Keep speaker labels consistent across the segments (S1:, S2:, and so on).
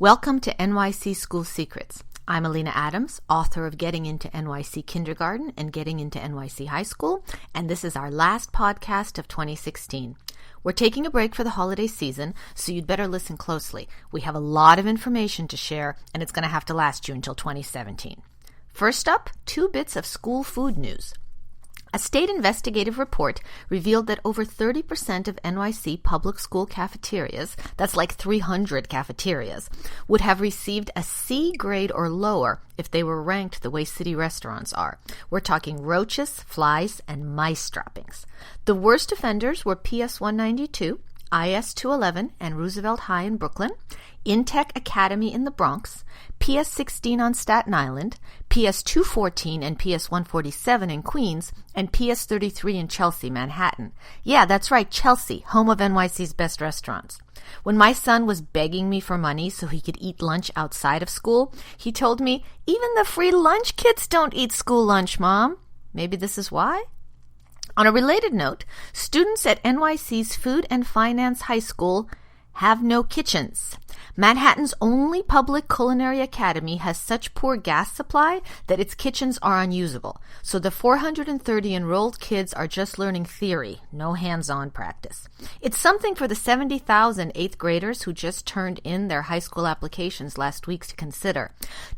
S1: Welcome to NYC School Secrets. I'm Alina Adams, author of Getting into NYC Kindergarten and Getting into NYC High School, and this is our last podcast of 2016. We're taking a break for the holiday season, so you'd better listen closely. We have a lot of information to share, and it's going to have to last you until 2017. First up, 2 bits of school food news. A state investigative report revealed that over 30% of NYC public school cafeterias, that's like 300 cafeterias, would have received a C grade or lower if they were ranked the way city restaurants are. We're talking roaches, flies, and mice droppings. The worst offenders were PS 192, IS 211, and Roosevelt High in Brooklyn, Intech Academy in the Bronx, PS 16 on Staten Island, PS 214 and PS 147 in Queens, and PS 33 in Chelsea, Manhattan. Yeah, that's right, Chelsea, home of NYC's best restaurants. When my son was begging me for money so he could eat lunch outside of school, he told me, "Even the free lunch kids don't eat school lunch, Mom." Maybe this is why? On a related note, students at NYC's Food and Finance High School have no kitchens. Manhattan's only public culinary academy has such poor gas supply that its kitchens are unusable. So the 430 enrolled kids are just learning theory, no hands-on practice. It's something for the 70,000 8th graders who just turned in their high school applications last week to consider.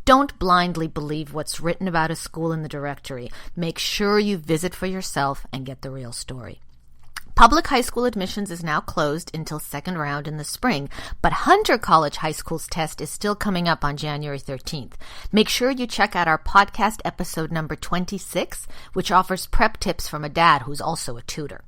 S1: Don't blindly believe what's written about a school in the directory. Make sure you visit for yourself and get the real story. Public high school admissions is now closed until second round in the spring, but Hunter College High School's test is still coming up on January 13th. Make sure you check out our podcast episode number 26, which offers prep tips from a dad who's also a tutor.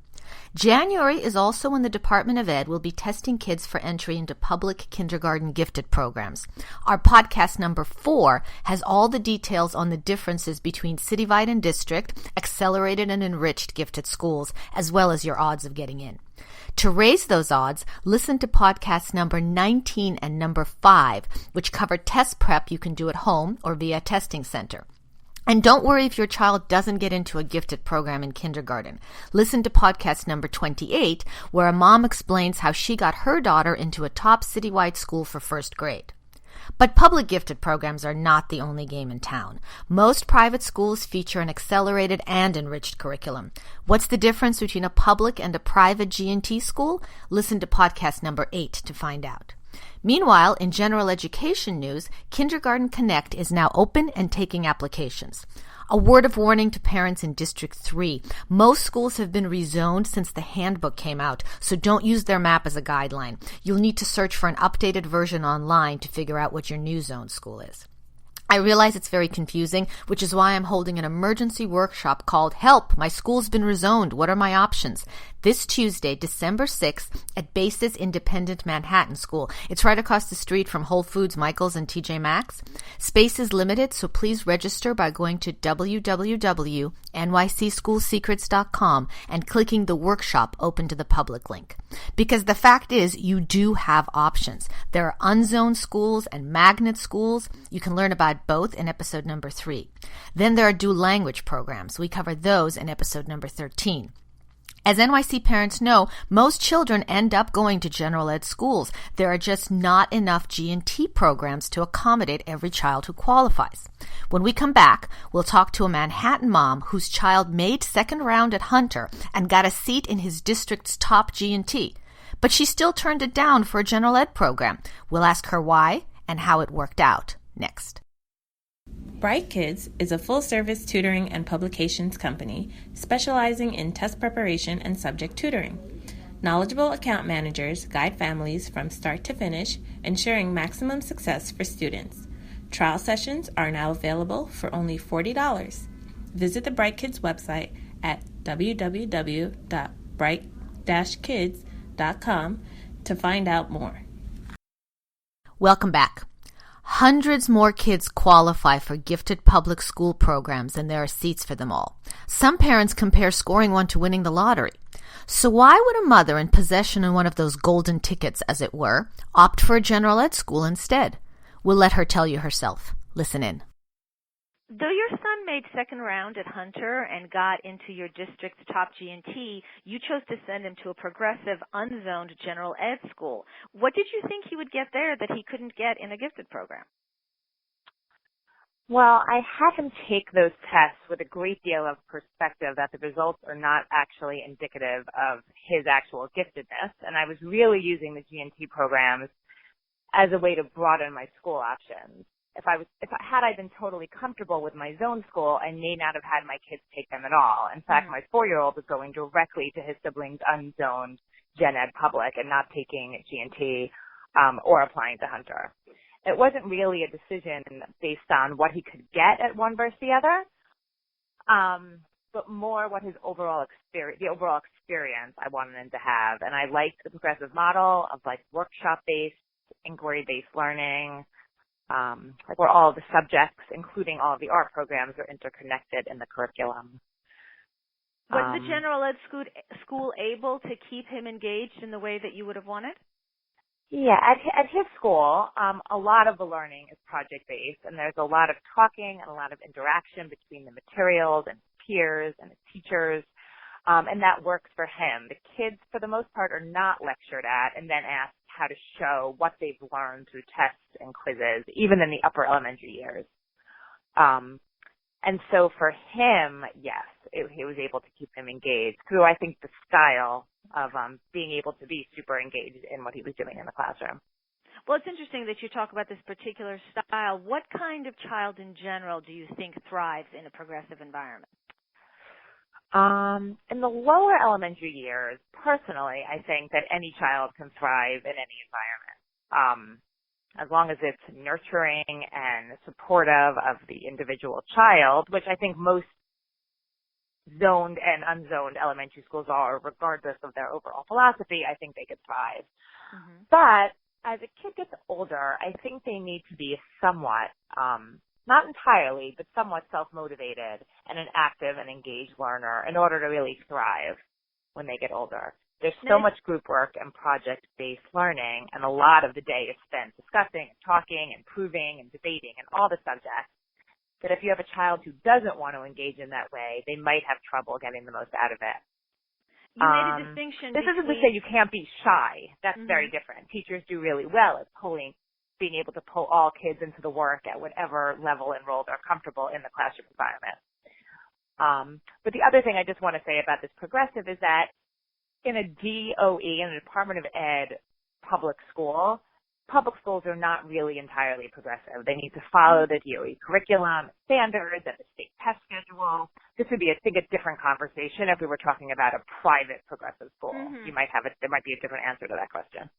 S1: January is also when the Department of Ed will be testing kids for entry into public kindergarten gifted programs. Our podcast number 4 has all the details on the differences between citywide and district, accelerated and enriched gifted schools, as well as your odds of getting in. To raise those odds, listen to podcasts number 19 and number 5, which cover test prep you can do at home or via a testing center. And don't worry if your child doesn't get into a gifted program in kindergarten. Listen to podcast number 28, where a mom explains how she got her daughter into a top citywide school for first grade. But public gifted programs are not the only game in town. Most private schools feature an accelerated and enriched curriculum. What's the difference between a public and a private G&T school? Listen to podcast number 8 to find out. Meanwhile, in general education news, Kindergarten Connect is now open and taking applications. A word of warning to parents in District 3. Most schools have been rezoned since the handbook came out, so don't use their map as a guideline. You'll need to search for an updated version online to figure out what your new zone school is. I realize it's very confusing, which is why I'm holding an emergency workshop called Help! My School's Been Rezoned. What are my options? This Tuesday, December 6th, at Basis Independent Manhattan School. It's right across the street from Whole Foods, Michael's, and TJ Maxx. Space is limited, so please register by going to www.nycschoolsecrets.com and clicking the workshop open to the public link. Because the fact is, you do have options. There are unzoned schools and magnet schools. You can learn about both in episode number 3. Then there are dual language programs. We cover those in episode number 13. As NYC parents know, most children end up going to general ed schools. There are just not enough G&T programs to accommodate every child who qualifies. When we come back, we'll talk to a Manhattan mom whose child made second round at Hunter and got a seat in his district's top G&T. But she still turned it down for a general ed program. We'll ask her why and how it worked out next.
S2: Bright Kids is a full-service tutoring and publications company specializing in test preparation and subject tutoring. Knowledgeable account managers guide families from start to finish, ensuring maximum success for students. Trial sessions are now available for only $40. Visit the Bright Kids website at www.bright-kids.com to find out more.
S1: Welcome back. Hundreds more kids qualify for gifted public school programs, and there are seats for them all. Some parents compare scoring one to winning the lottery. So why would a mother in possession of one of those golden tickets, as it were, opt for a general ed school instead? We'll let her tell you herself. Listen in.
S3: Though your son
S1: made second round at Hunter and got into your district's top G&T, you chose to send him to a progressive, unzoned general ed school. What did you think he would get there that he couldn't get in a gifted program?
S3: Well, I had him take those tests with a great deal of perspective that the results are not actually indicative of his actual giftedness, and I was really using the G&T programs as a way to broaden my school options. Had I been totally comfortable with my zone school, I may not have had my kids take them at all. In fact, my 4-year-old was going directly to his siblings' unzoned gen ed public and not taking G&T or applying to Hunter. It wasn't really a decision based on what he could get at one versus the other, but more what his overall experience I wanted him to have. And I liked the progressive model of like workshop-based, inquiry-based learning, where all of the subjects, including all of the art programs, are interconnected in the curriculum.
S1: Was the general ed school able to keep him engaged in the way that you would have wanted?
S3: Yeah, at his school, a lot of the learning is project-based, and there's a lot of talking and a lot of interaction between the materials and peers and the teachers, and that works for him. The kids, for the most part, are not lectured at and then asked how to show what they've learned through tests and quizzes, even in the upper elementary years. And so for him, yes, he was able to keep him engaged through, I think, the style of being able to be super engaged in what he was doing in the classroom.
S1: Well, it's interesting that you talk about this particular style. What kind of child in general do you think thrives in a progressive environment?
S3: In the lower elementary years, personally, I think that any child can thrive in any environment. As long as it's nurturing and supportive of the individual child, which I think most zoned and unzoned elementary schools are, regardless of their overall philosophy, I think they could thrive. Mm-hmm. But as a kid gets older, I think they need to be somewhat, not entirely, but somewhat self-motivated and an active and engaged learner in order to really thrive when they get older. There's so much group work and project-based learning, and a lot of the day is spent discussing and talking and proving and debating and all the subjects, that if you have a child who doesn't want to engage in that way, they might have trouble getting the most out of it.
S1: You made a distinction.
S3: This isn't to say you can't be shy. That's very different. Teachers do really well at being able to pull all kids into the work at whatever level and role they're comfortable in the classroom environment. But the other thing I just want to say about this progressive is that in a DOE, in a Department of Ed public schools are not really entirely progressive. They need to follow the DOE curriculum, standards, and the state test schedule. This would be, I think, a different conversation if we were talking about a private progressive school. There might be a different answer to that question.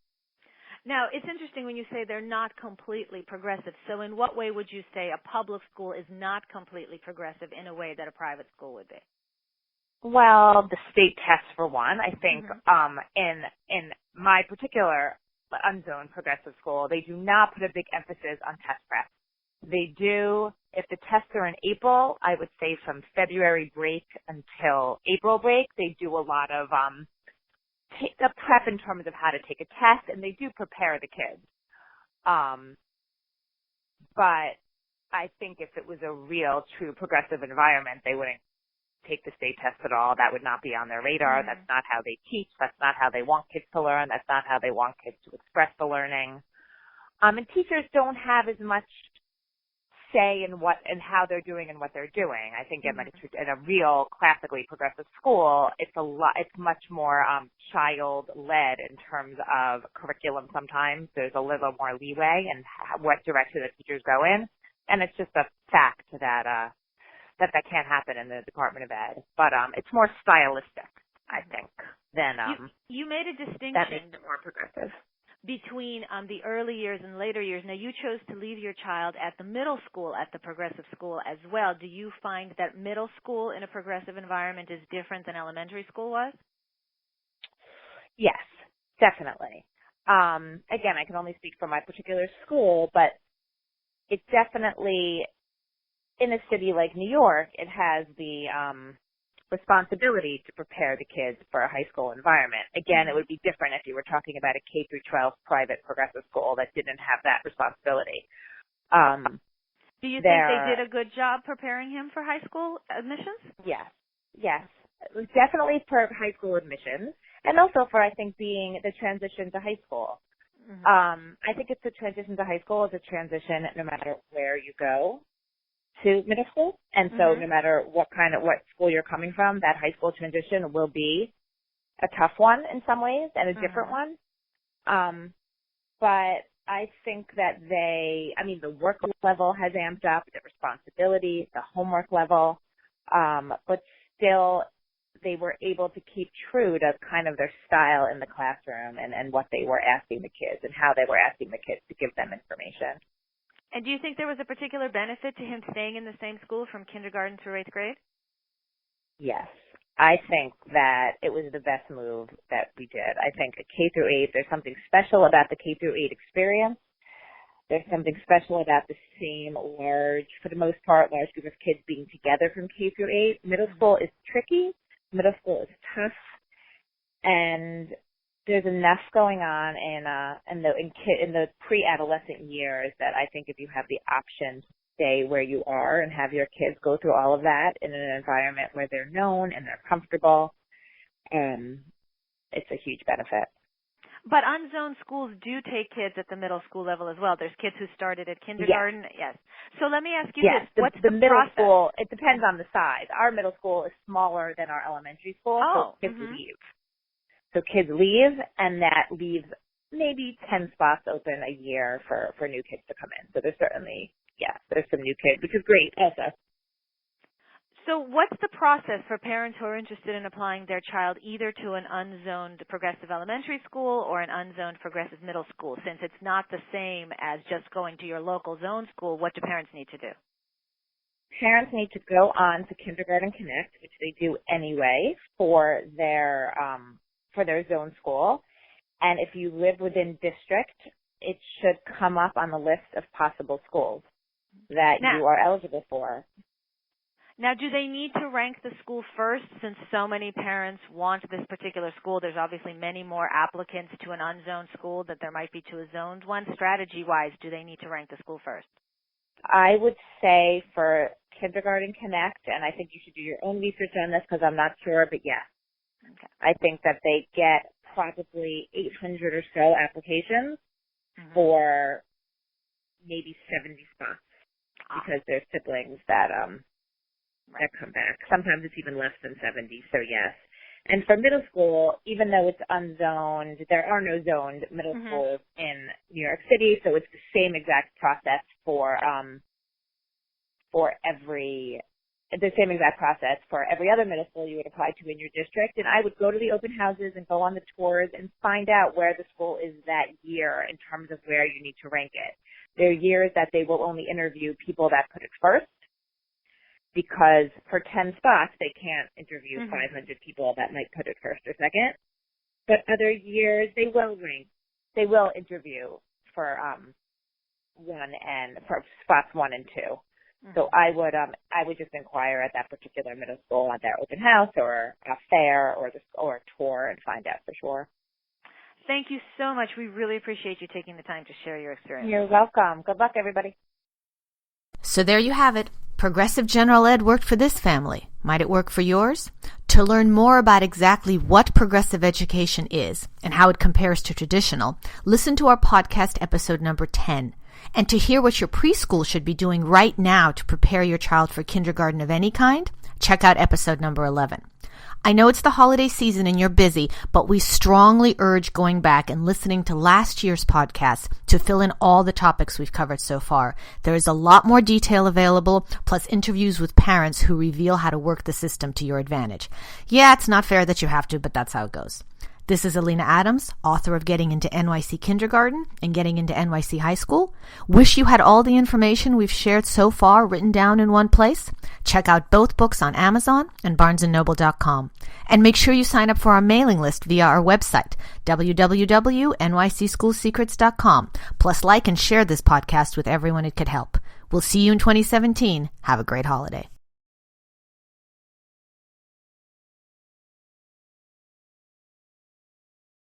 S1: Now, it's interesting when you say they're not completely progressive. So in what way would you say a public school is not completely progressive in a way that a private school would be?
S3: Well, the state tests for one. I think in my particular unzoned progressive school, they do not put a big emphasis on test prep. They do, if the tests are in April, I would say from February break until April break, they do a lot of prep in terms of how to take a test, and they do prepare the kids. But I think if it was a real, true progressive environment, they wouldn't take the state test at all. That would not be on their radar. That's not how they teach. That's not how they want kids to learn. That's not how they want kids to express the learning. And teachers don't have as much say in what and how they're doing and what they're doing. I think in a real classically progressive school, it's much more child-led in terms of curriculum. Sometimes there's a little more leeway in what direction the teachers go in, and it's just a fact that that can't happen in the Department of Ed. But it's more stylistic, I think, than
S1: you made a distinction
S3: that makes it more progressive.
S1: Between the early years and later years. Now, you chose to leave your child at the middle school at the progressive school as well. Do you find that middle school in a progressive environment is different than elementary school was?
S3: Yes, definitely. Again, I can only speak for my particular school, but it definitely, in a city like New York, it has the responsibility to prepare the kids for a high school environment. Again, it would be different if you were talking about a K through 12 private progressive school that didn't have that responsibility.
S1: Do you think they did a good job preparing him for high school admissions?
S3: Yes. Definitely for high school admissions, and also for, I think, being the transition to high school. Mm-hmm. I think it's a transition to high school is a transition no matter where you go to middle school. And so no matter what school you're coming from, that high school transition will be a tough one in some ways and a different one. But I think that the work level has amped up, the responsibility, the homework level, but still they were able to keep true to kind of their style in the classroom and what they were asking the kids and how they were asking the kids to give them information.
S1: And do you think there was a particular benefit to him staying in the same school from kindergarten through 8th grade?
S3: Yes. I think that it was the best move that we did. I think K through 8, there's something special about the K through 8 experience. There's something special about the same for the most part, large group of kids being together from K through 8. Middle school is tricky. Middle school is tough. And there's enough going on in the pre-adolescent years that I think if you have the option to stay where you are and have your kids go through all of that in an environment where they're known and they're comfortable, it's a huge benefit.
S1: But unzoned schools do take kids at the middle school level as well. There's kids who started at kindergarten. Yes. So let me ask you this. What's the middle
S3: process? School, it depends on the size. Our middle school is smaller than our elementary school, so kids leave. So kids leave, and that leaves maybe 10 spots open a year for new kids to come in. So there's certainly, there's some new kids, which is great also.
S1: So what's the process for parents who are interested in applying their child either to an unzoned progressive elementary school or an unzoned progressive middle school? Since it's not the same as just going to your local zone school, what do parents need to do?
S3: Parents need to go on to Kindergarten Connect, which they do anyway for their zone school. And if you live within district, it should come up on the list of possible schools that you are eligible for.
S1: Now, do they need to rank the school first since so many parents want this particular school? There's obviously many more applicants to an unzoned school that there might be to a zoned one. Strategy-wise, do they need to rank the school first?
S3: I would say for Kindergarten Connect, and I think you should do your own research on this because I'm not sure, but yes. Okay. I think that they get probably 800 or so applications for maybe 70 spots because there's siblings that come back. Sometimes it's even less than 70, so yes. And for middle school, even though it's unzoned, there are no zoned middle schools in New York City, so it's the same exact process for every other middle school you would apply to in your district. And I would go to the open houses and go on the tours and find out where the school is that year in terms of where you need to rank it. There are years that they will only interview people that put it first, because for 10 spots, they can't interview 500 people that might put it first or second. But other years, they will interview for for spots 1 and 2. So I would just inquire at that particular middle school at their open house or a fair or a tour and find out for sure.
S1: Thank you so much. We really appreciate you taking the time to share your experience.
S3: You're welcome. Good luck, everybody.
S1: So there you have it. Progressive General Ed worked for this family. Might it work for yours? To learn more about exactly what progressive education is and how it compares to traditional, listen to our podcast episode number 10. And to hear what your preschool should be doing right now to prepare your child for kindergarten of any kind, check out episode number 11. I know it's the holiday season and you're busy, but we strongly urge going back and listening to last year's podcast to fill in all the topics we've covered so far. There is a lot more detail available, plus interviews with parents who reveal how to work the system to your advantage. Yeah, it's not fair that you have to, but that's how it goes. This is Alina Adams, author of Getting into NYC Kindergarten and Getting into NYC High School. Wish you had all the information we've shared so far written down in one place? Check out both books on Amazon and barnesandnoble.com. And make sure you sign up for our mailing list via our website, www.nycschoolsecrets.com. Plus, like and share this podcast with everyone it could help. We'll see you in 2017. Have a great holiday.